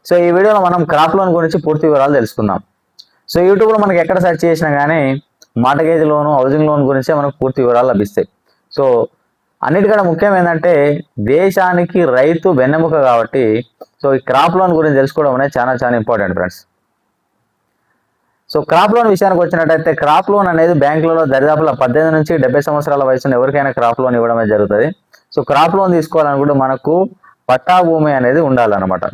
So ఈ వీడియోలో మనం క్రాప్ లోన్ గురించి పూర్తి వివరాలు తెలుసుకుందాం. సో యూట్యూబ్లో మనకి ఎక్కడ సెర్చ్ చేసినా కానీ మార్టగేజ్ లోను, హౌసింగ్ లోన్ గురించే మనకు పూర్తి వివరాలు లభిస్తాయి. సో అన్నిటికంటే ముఖ్యం ఏంటంటే దేశానికి రైతు వెన్నెముక కాబట్టి సో ఈ క్రాప్ లోన్ గురించి తెలుసుకోవడం అనేది చాలా చాలా important friends. So crop loan విషయానికి వచ్చినట్టయితే క్రాప్ లోన్ అనేది బ్యాంకులలో దరిదాపుల 18 నుంచి 70 సంవత్సరాల వయసున్న ఎవరికైనా క్రాప్ లోన్ ఇవ్వడం జరుగుతుంది. సో క్రాప్ లోన్ తీసుకోవాలనుకుంటే మనకు పట్టా భూమి అనేది ఉండాలన్నమాట.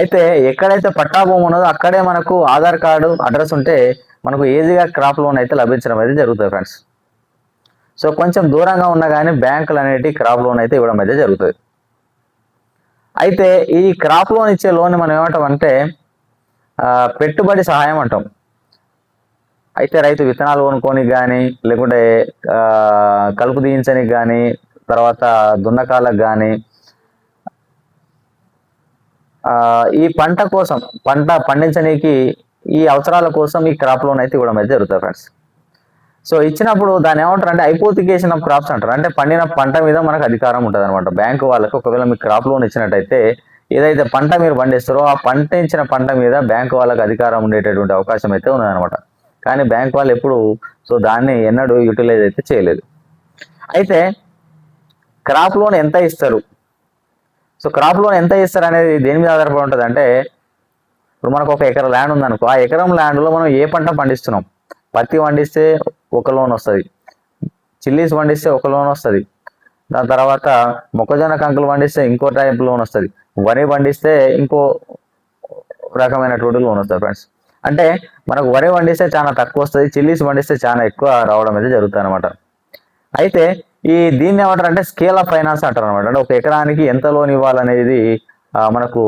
అయితే ఎక్కడైతే పట్టా భూమి ఉన్నదో అక్కడే మనకు ఆధార్ కార్డు అడ్రస్ ఉంటే మనకు ఈజీగా క్రాప్ లోన్ అయితే లభించడం అయితే జరుగుతుంది ఫ్రెండ్స్. సో కొంచెం దూరంగా ఉన్నా కానీ బ్యాంకులు అనేటి క్రాప్ లోన్ అయితే ఇవ్వడం అయితే జరుగుతుంది. అయితే ఈ క్రాప్ లోన్ ఇచ్చే లోన్ మనం ఏమంటాం అంటే పెట్టుబడి సహాయం అంటాం. అయితే రైతు విత్తనాలు కొనుక్కోనికి కానీ లేకుంటే కలుపు తీయించడానికి కానీ తర్వాత దున్నకాలకు కానీ ఈ పంట కోసం పంట పండించడానికి ఈ అవసరాల కోసం ఈ క్రాప్ లోన్ అయితే ఇవ్వడం అయితే జరుగుతుంది ఫ్రెండ్స్. సో ఇచ్చినప్పుడు దాన్ని ఏమంటారు అంటే హైపోథికేషన్ ఆఫ్ క్రాప్స్ అంటారు. అంటే పండిన పంట మీద మనకు అధికారం ఉంటుంది అనమాట. బ్యాంకు వాళ్ళకి ఒకవేళ మీకు క్రాప్ లోన్ ఇచ్చినట్టయితే ఏదైతే పంట మీరు పండిస్తారో ఆ పండించిన పంట మీద బ్యాంకు వాళ్ళకి అధికారం ఉండేటటువంటి అవకాశం అయితే ఉన్నదనమాట. కానీ బ్యాంక్ వాళ్ళు ఎప్పుడు సో దాన్ని ఎన్నడూ యూటిలైజ్ అయితే చేయలేదు. అయితే క్రాప్ లోన్ ఎంత ఇస్తారు, సో క్రాప్ లోన్ ఎంత ఇస్తారు అనేది దేని మీద ఆధారపడి ఉంటుంది అంటే ఇప్పుడు మనకు 1 ఎకరం ల్యాండ్ ఉందనుకో, ఆ ఎకరం ల్యాండ్లో మనం ఏ పంట పండిస్తున్నాం. పత్తి పండిస్తే ఒక లోన్ వస్తుంది, చిల్లీస్ పండిస్తే ఒక లోన్ వస్తుంది, దాని తర్వాత మొక్కజొన్న కంకులు పండిస్తే ఇంకో టైప్ లోన్ వస్తుంది, వరి పండిస్తే ఇంకో రకమైనటువంటి లోన్ వస్తుంది ఫ్రెండ్స్. అంటే మనకు వరి పండిస్తే చాలా తక్కువ వస్తుంది, చిల్లీస్ పండిస్తే చాలా ఎక్కువ రావడం అయితే జరుగుతుంది అనమాట. అయితే దీన్ని ఏమంటారు అంటే స్కేల్ ఆఫ్ ఫైనాన్స్ అంటారు అనమాట. అంటే 1 ఎకరానికి ఎంత లోన్ ఇవ్వాలనేది మనకు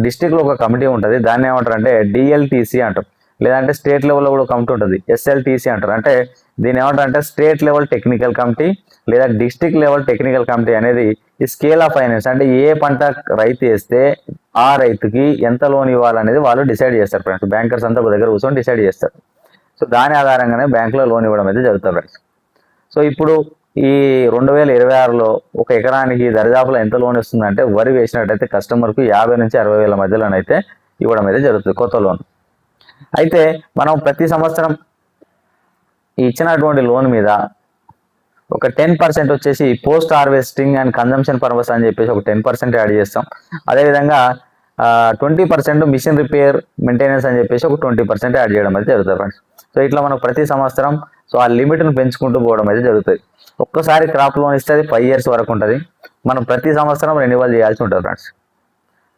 డిస్టిక్లో ఒక కమిటీ ఉంటుంది. దాన్ని ఏమంటారు అంటే డిఎల్టీసీ అంటారు. లేదంటే స్టేట్ లెవెల్లో కూడా కమిటీ ఉంటుంది, ఎస్ఎల్టీసీ అంటారు. అంటే దీన్ని ఏమంటారు అంటే స్టేట్ లెవెల్ టెక్నికల్ కమిటీ లేదా డిస్ట్రిక్ట్ లెవెల్ టెక్నికల్ కమిటీ అనేది ఈ స్కేల్ ఆఫ్ ఫైనాన్స్ అంటే ఏ పంట రైతు వేస్తే ఆ రైతుకి ఎంత లోన్ ఇవ్వాలనేది వాళ్ళు డిసైడ్ చేస్తారు ఫ్రెండ్స్. బ్యాంకర్స్ అంతా ఒక దగ్గర కూర్చొని డిసైడ్ చేస్తారు. సో దాని ఆధారంగానే బ్యాంకులో లోన్ ఇవ్వడం అయితే జరుగుతుంది ఫ్రెండ్స్. సో ఇప్పుడు ఈ 2026లో 1 ఎకరానికి దరిదాపులో ఎంత లోన్ ఇస్తుందంటే వరి వేసినట్టయితే కస్టమర్కు 50 నుంచి 60 వేల మధ్యలోనైతే ఇవ్వడం అయితే జరుగుతుంది కొత్త లోన్. అయితే మనం ప్రతి సంవత్సరం ఇచ్చినటువంటి లోన్ మీద ఒక 10% వచ్చేసి post harvesting and consumption purpose అని చెప్పేసి ఒక 10% యాడ్ చేస్తాం. అదేవిధంగా 20% మిషన్ రిపేర్ మెయింటెనెన్స్ అని చెప్పేసి ఒక 20% యాడ్ చేయడం అయితే జరుగుతుంది ఫ్రెండ్స్. సో ఇట్లా మనకు ప్రతి సంవత్సరం సో ఆ లిమిట్ను పెంచుకుంటూ పోవడం అయితే జరుగుతుంది. ఒక్కసారి క్రాప్ లోన్ ఇస్తే 5 years వరకు ఉంటుంది. మనం ప్రతి సంవత్సరం రెన్యువల్ చేయాల్సి ఉంటుంది ఫ్రెండ్స్.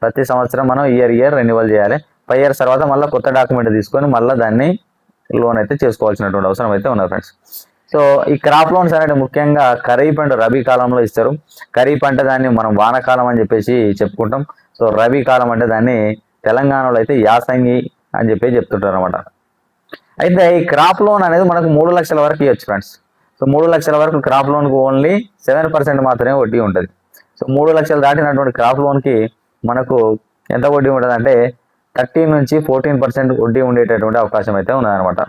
ప్రతి సంవత్సరం మనం ఇయర్ రెన్యువల్ చేయాలి. 5 years తర్వాత మళ్ళీ కొత్త డాక్యుమెంట్ తీసుకొని మళ్ళీ దాన్ని లోన్ అయితే చేసుకోవాల్సినటువంటి అవసరం అయితే ఉన్నది ఫ్రెండ్స్. సో ఈ క్రాప్ లోన్స్ అనేది ముఖ్యంగా ఖరీఫ్ అండ్ రబీ కాలంలో ఇస్తారు. ఖరీఫ్ అంటే దాన్ని మనం వానకాలం అని చెప్పేసి చెప్పుకుంటాం. సో రబీ కాలం అంటే దాన్ని తెలంగాణలో అయితే యాసంగి అని చెప్పి చెప్తుంటారు అనమాట. అయితే ఈ క్రాప్ లోన్ అనేది మనకు 3 లక్షల వరకు ఇవ్వచ్చు ఫ్రెండ్స్. సో 3 లక్షల వరకు క్రాప్ లోన్కి ఓన్లీ 7% మాత్రమే వడ్డీ ఉంటుంది. సో 3 లక్షలు దాటినటువంటి క్రాప్ లోన్కి మనకు ఎంత వడ్డీ ఉంటుంది అంటే 13 నుంచి 14% వడ్డీ ఉండేటటువంటి అవకాశం అయితే ఉన్నదనమాట.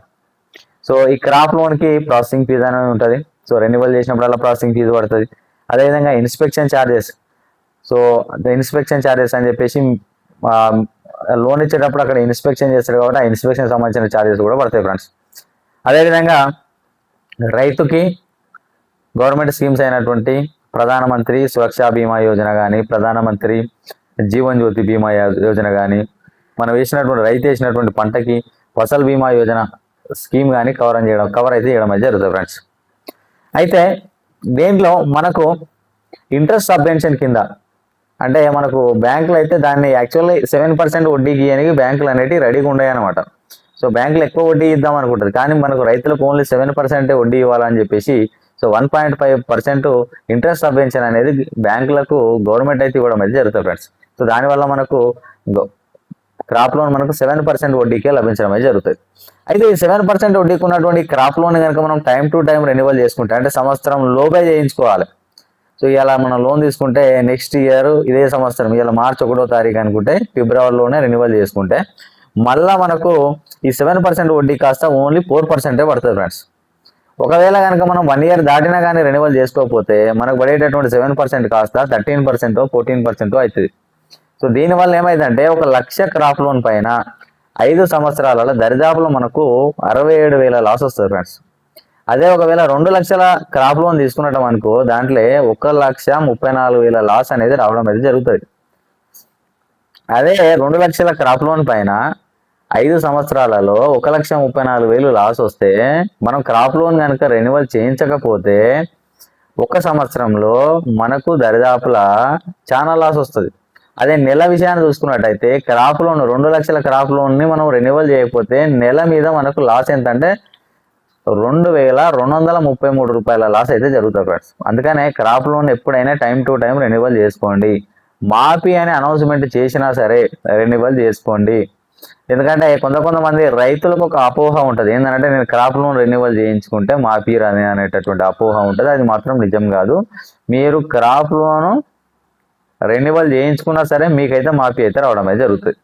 సో ఈ క్రాప్ లోన్కి ప్రాసెసింగ్ ఫీజు అనేది ఉంటుంది. సో రెన్యువల్ చేసినప్పుడల్లా ప్రాసెసింగ్ ఫీజు పడుతుంది. అదేవిధంగా inspection charges, so inspection charges అని చెప్పేసి లోన్ ఇచ్చేటప్పుడు అక్కడ ఇన్స్పెక్షన్ చేస్తారు కాబట్టి ఆ ఇన్స్పెక్షన్ సంబంధించిన ఛార్జెస్ కూడా పడతాయి ఫ్రెండ్స్. అదేవిధంగా రైతుకి గవర్నమెంట్ స్కీమ్స్ అయినటువంటి ప్రధానమంత్రి సురక్షా బీమా యోజన కానీ, ప్రధానమంత్రి జీవన్ జ్యోతి బీమా యోజన కానీ, మనం రైతు వేసినటువంటి పంటకి ఫసల్ బీమా యోజన స్కీమ్ కానీ కవర్ అయితే చేయడం అయితే జరుగుతుంది ఫ్రెండ్స్. అయితే దీంట్లో మనకు ఇంట్రెస్ట్ సబ్వెన్షన్ కింద అంటే మనకు బ్యాంకులు అయితే దాన్ని యాక్చువల్లీ 7% వడ్డీకి ఇవ్వడానికి బ్యాంకులు అనేవి రెడీగా ఉన్నాయి అనమాట. సో బ్యాంకులు ఎక్కువ వడ్డీ ఇద్దాం అనుకుంటుంది, కానీ మనకు రైతులకు ఓన్లీ 7% వడ్డీ ఇవ్వాలని చెప్పేసి సో 1.5% ఇంట్రెస్ట్ సబ్వెన్షన్ అనేది బ్యాంకులకు గవర్నమెంట్ అయితే ఇవ్వడం అయితే జరుగుతుంది ఫ్రెండ్స్. సో దానివల్ల మనకు క్రాప్ లోన్ మనకు 7% వడ్డీకే లభించడం అయితే జరుగుతుంది. అయితే ఈ 7% వడ్డీకి ఉన్నటువంటి క్రాప్ లోన్ కనుక మనం టైం టు టైం రెన్యువల్ చేసుకుంటే అంటే సంవత్సరం లోపే చేయించుకోవాలి. సో ఇలా మనం లోన్ తీసుకుంటే నెక్స్ట్ ఇయర్ ఇదే సంవత్సరం ఇలా మార్చి 1వ తారీఖు అనుకుంటే ఫిబ్రవరిలోనే రెన్యువల్ చేసుకుంటే మళ్ళీ మనకు ఈ 7% వడ్డీ కాస్త ఓన్లీ 4% పడుతుంది ఫ్రెండ్స్. ఒకవేళ కనుక మనం 1 year దాటినా కానీ రెన్యువల్ చేసుకోకపోతే మనకు పడేటటువంటి 7% కాస్త 13%, 14% అవుతుంది. సో దీనివల్ల ఏమైందంటే 1,00,000 క్రాప్ లోన్ పైన 5 సంవత్సరాలలో దరిదాపులో మనకు 67,000 లాస్ వస్తుంది ఫ్రెండ్స్. అదే ఒకవేళ 2 లక్షల క్రాప్ లోన్ తీసుకున్నట్టు అనుకో దాంట్లో 1,34,000 లాస్ అనేది రావడం అయితే జరుగుతుంది. అదే 2 లక్షల క్రాప్ లోన్ పైన 5 సంవత్సరాలలో 1,34,000 లాస్ వస్తే మనం క్రాప్ లోన్ కనుక రెన్యువల్ చేయించకపోతే 1 సంవత్సరంలో మనకు దరిదాపులా చాలా లాస్ వస్తుంది. అదే నెల విషయాన్ని చూసుకున్నట్టయితే క్రాప్ లోన్ 2 లక్షల క్రాప్ లోన్ని మనం రెన్యువల్ చేయకపోతే నెల మీద మనకు లాస్ ఎంత అంటే 2,233 రూపాయల లాస్ అయితే జరుగుతుంది ఫ్రెండ్స్. అందుకనే క్రాప్ లోన్ ఎప్పుడైనా టైం టు టైం రెన్యువల్ చేసుకోండి. మాఫీ అని అనౌన్స్మెంట్ చేసినా సరే రెన్యువల్ చేసుకోండి. ఎందుకంటే కొంతమంది రైతులకు ఒక అపోహ ఉంటుంది, ఏంటంటే నేను క్రాప్ లోన్ రెన్యువల్ చేయించుకుంటే మాఫీ రాని అనేటటువంటి అపోహ ఉంటుంది. అది మాత్రం నిజం కాదు. మీరు క్రాప్ లోన్ రెన్యువల్ చేయించుకున్నా సరే మీకైతే మాఫీ అయితే రావడం అయితే జరుగుతుంది.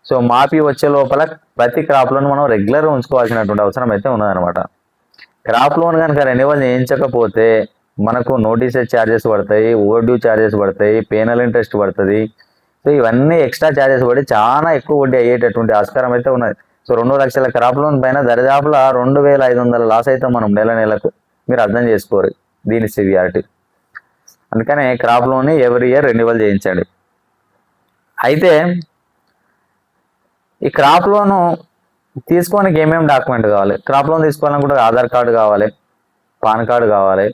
సో మాఫీ వచ్చే లోపల ప్రతి క్రాప్ లోన్ మనం రెగ్యులర్ ఉంచుకోవాల్సినటువంటి అవసరం అయితే ఉన్నదనమాట. క్రాప్ లోన్ కనుక రెన్యువల్ చేయించకపోతే మనకు నోటీసెస్ ఛార్జెస్ పడతాయి, ఓవర్డ్యూ ఛార్జెస్ పడతాయి, పేనల్ ఇంట్రెస్ట్ పడుతుంది. సో ఇవన్నీ ఎక్స్ట్రా ఛార్జెస్ పడి చాలా ఎక్కువ వడ్డీ అయ్యేటటువంటి ఆస్కారం అయితే ఉన్నది. సో 2 లక్షల క్రాప్ లోన్ పైన దరిదాపుల 2,500 లాస్ అయితే మనం నెలకు మీరు అర్థం చేసుకోరు దీని సివియారిటీ. అందుకనే crop loan every year renewal చేయించండి. అయితే ఈ క్రాప్ లోను తీసుకోనికి ఏమేమి డాక్యుమెంట్ కావాలి? క్రాప్ లోన్ తీసుకోవాలని కూడా ఆధార్ కార్డు కావాలి, పాన్ కార్డు కావాలి.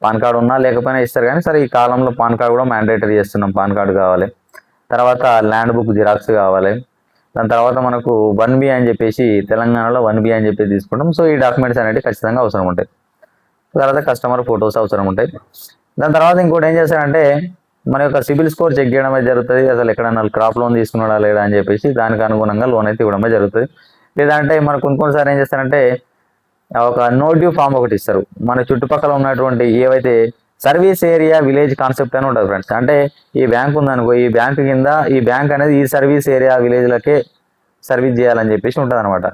పాన్ కార్డు ఉన్నా లేకపోయినా ఇస్తారు, కానీ సరే ఈ కాలంలో పాన్ కార్డు కూడా మ్యాండేటరీ చేస్తున్నాం. పాన్ కార్డు కావాలి. తర్వాత ల్యాండ్ బుక్ జిరాక్స్ కావాలి. దాని తర్వాత మనకు 1B అని చెప్పేసి తెలంగాణలో 1B అని చెప్పేసి తీసుకుంటాం. సో ఈ డాక్యుమెంట్స్ అనేవి ఖచ్చితంగా అవసరం ఉంటాయి. తర్వాత కస్టమర్ ఫొటోస్ అవసరం ఉంటాయి. దాని తర్వాత ఇంకోటి ఏం చేస్తారంటే మన యొక్క సిబిల్ స్కోర్ చెక్ చేయడం అయితే జరుగుతుంది. అసలు ఎక్కడన్నా క్రాప్ లోన్ తీసుకున్నాడా లేదా అని చెప్పేసి దానికి అనుగుణంగా లోన్ అయితే ఇవ్వడమే జరుగుతుంది. లేదంటే మనకు కొన్నిసారి ఏం చేస్తారంటే ఒక నో డ్యూ ఫామ్ ఒకటి ఇస్తారు. మన చుట్టుపక్కల ఉన్నటువంటి ఏవైతే సర్వీస్ ఏరియా విలేజ్ కాన్సెప్ట్ అని ఉంటుంది ఫ్రెండ్స్. అంటే ఈ బ్యాంక్ ఉందనుకో, ఈ బ్యాంక్ కింద ఈ బ్యాంక్ అనేది ఈ సర్వీస్ ఏరియా విలేజ్లకే సర్వీస్ చేయాలని చెప్పేసి ఉంటుంది అనమాట.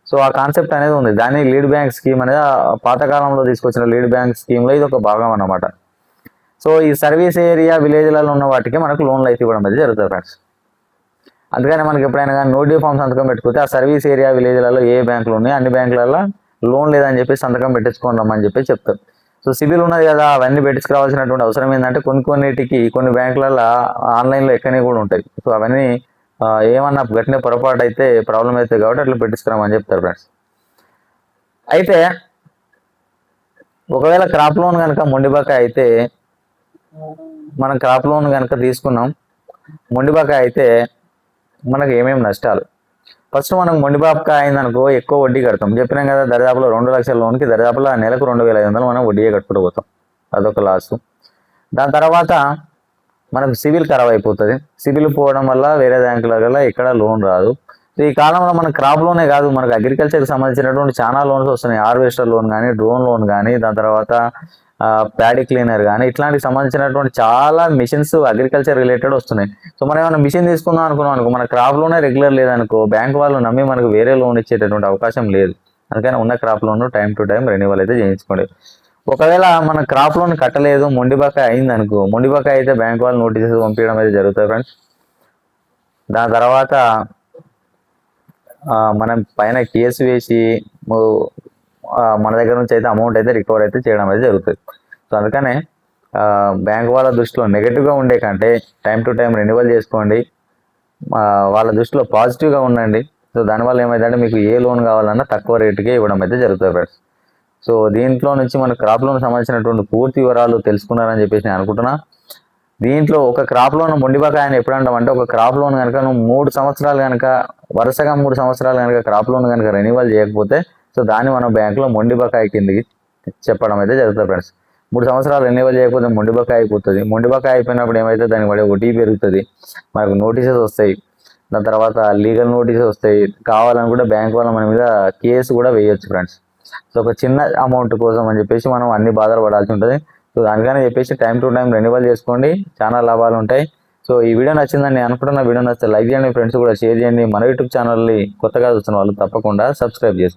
సో ఆ కాన్సెప్ట్ అనేది ఉంది. దాన్ని లీడ్ బ్యాంక్ స్కీమ్ అనేది పాతకాలంలో తీసుకొచ్చిన లీడ్ బ్యాంక్ స్కీమ్లో ఇది ఒక భాగం అన్నమాట. సో ఈ సర్వీస్ ఏరియా విలేజ్లలో ఉన్న వాటికి మనకు లోన్లు అయితే ఇవ్వడం అయితే జరుగుతుంది ఫ్రెండ్స్. అందుకని మనకి ఎప్పుడైనా కానీ నో డ్యూ ఫామ్ సంతకం పెట్టుకుంటే ఆ సర్వీస్ ఏరియా విలేజ్లలో ఏ బ్యాంకులు ఉన్నాయి అన్ని బ్యాంకులలో లోన్ లేదని చెప్పి సంతకం పెట్టించుకోండి రమ్మని చెప్పి చెప్తారు. సో సిబిల్ ఉన్నది కదా, అవన్నీ పెట్టించుకోవాల్సినటువంటి అవసరం ఏంటంటే కొన్నిటికి కొన్ని బ్యాంకులలో ఆన్లైన్లో ఎక్కనే కూడా ఉంటాయి. సో అవన్నీ ఏమన్నా గట్టిన పొరపాటు అయితే ప్రాబ్లం అవుతుంది కాబట్టి అట్లా పెట్టించుకురామని చెప్తారు ఫ్రెండ్స్. అయితే ఒకవేళ క్రాప్ లోన్ కనుక మొండిబకాయ అయితే మనం క్రాప్ లోన్ కనుక తీసుకున్నాం, మొండిబకాయ అయితే మనకు ఏమేమి నష్టాలు? ఫస్ట్ మనకు మొండిబకాయ అయిందనుకో ఎక్కువ వడ్డీ కడతాం. చెప్పినాం కదా, దరిదాపులో 2 లక్షల లోన్కి దరిదాపులో నెలకు 2,500 మనం వడ్డీయే కట్టుకుంటూ పోతాం. అదొక లాసు. దాని తర్వాత మనకు సివిల్ ఖరాబ్ అయిపోతుంది. సివిల్ పోవడం వల్ల వేరే బ్యాంకుల ఎక్కడ లోన్ రాదు. ఈ కాలంలో మన క్రాప్ లోనే కాదు, మనకు అగ్రికల్చర్కి సంబంధించినటువంటి చాలా లోన్స్ వస్తున్నాయి. హార్వెస్టర్ లోన్ కానీ, డ్రోన్ లోన్ కానీ, దాని తర్వాత ప్యాడీ క్లీనర్ కానీ ఇట్లాంటికి సంబంధించినటువంటి చాలా మిషన్స్ అగ్రికల్చర్ రిలేటెడ్ వస్తున్నాయి. సో మనం ఏమైనా మిషన్ తీసుకుందాం అనుకున్నాం అనుకో, మన క్రాప్ లోనే రెగ్యులర్ లేదనుకో బ్యాంక్ వాళ్ళు నమ్మి మనకు వేరే లోన్ ఇచ్చేటటువంటి అవకాశం లేదు. అందుకని ఉన్న crop loan time to time renewal అయితే చేయించుకోండి. ఒకవేళ మన క్రాప్ లోన్ కట్టలేదు, మొండిబకాయ అయింది అనుకో, మొండిబకాయ అయితే బ్యాంక్ వాళ్ళు నోటీసెస్ పంపించడం అయితే జరుగుతుంది ఫ్రెండ్స్. దాని తర్వాత మనం పైన కేసు వేసి మన దగ్గర నుంచి అయితే అమౌంట్ అయితే రికవర్ అయితే చేయడం అయితే జరుగుతుంది. సో అందుకనే బ్యాంక్ వాళ్ళ దృష్టిలో నెగిటివ్గా ఉండే కంటే టైం టు టైం రెన్యువల్ చేసుకోండి. వాళ్ళ దృష్టిలో పాజిటివ్గా ఉండండి. సో దానివల్ల ఏమైందంటే మీకు ఏ లోన్ కావాలన్నా తక్కువ రేటుకే ఇవ్వడం అయితే జరుగుతుంది ఫ్రెండ్స్. సో దీంట్లో నుంచి మన క్రాప్ లోన్ సంబంధించినటువంటి పూర్తి వివరాలు తెలుసుకున్నారని చెప్పేసి నేను అనుకుంటున్నా. దీంట్లో ఒక క్రాప్ లోన్ మొండిబకాయ అని ఎప్పుడు అంటామంటే, ఒక క్రాప్ లోన్ కనుక నువ్వు 3 సంవత్సరాలు కనుక వరుసగా 3 సంవత్సరాలు కనుక క్రాప్ లోన్ కనుక రెన్యువల్ చేయకపోతే సో దాన్ని మనం బ్యాంకులో మొండిబకాయ కిందకి చెప్పడం అయితే జరుగుతుంది ఫ్రెండ్స్. 3 సంవత్సరాలు రెన్యువల్ చేయకపోతే మొండిబకాయ అయిపోతుంది. మొండిబకాయ అయిపోయినప్పుడు ఏమైతే దానికి పడే వడ్డీ పెరుగుతుంది, మనకు నోటీసెస్ వస్తాయి, దాని తర్వాత లీగల్ నోటీసెస్ వస్తాయి. కావాలని కూడా బ్యాంక్ వాళ్ళ మన మీద కేసు కూడా వేయొచ్చు ఫ్రెండ్స్. సో ఒక చిన్న అమౌంట్ కోసం అని చెప్పేసి మనం అన్ని బాధలు పడాల్సి ఉంటుంది. సో దానికని చెప్పేసి టైం టు టైం రెన్యువల్ చేసుకోండి, చాలా లాభాలు ఉంటాయి. సో ఈ వీడియో నచ్చిందని నేను అనుకుంటున్న. వీడియో నచ్చితే లైక్ చేయండి, ఫ్రెండ్స్ కూడా షేర్ చేయండి. మన యూట్యూబ్ ఛానల్ని కొత్తగా చూస్తున్న వాళ్ళు తప్పకుండా సబ్స్క్రైబ్ చేసుకోండి.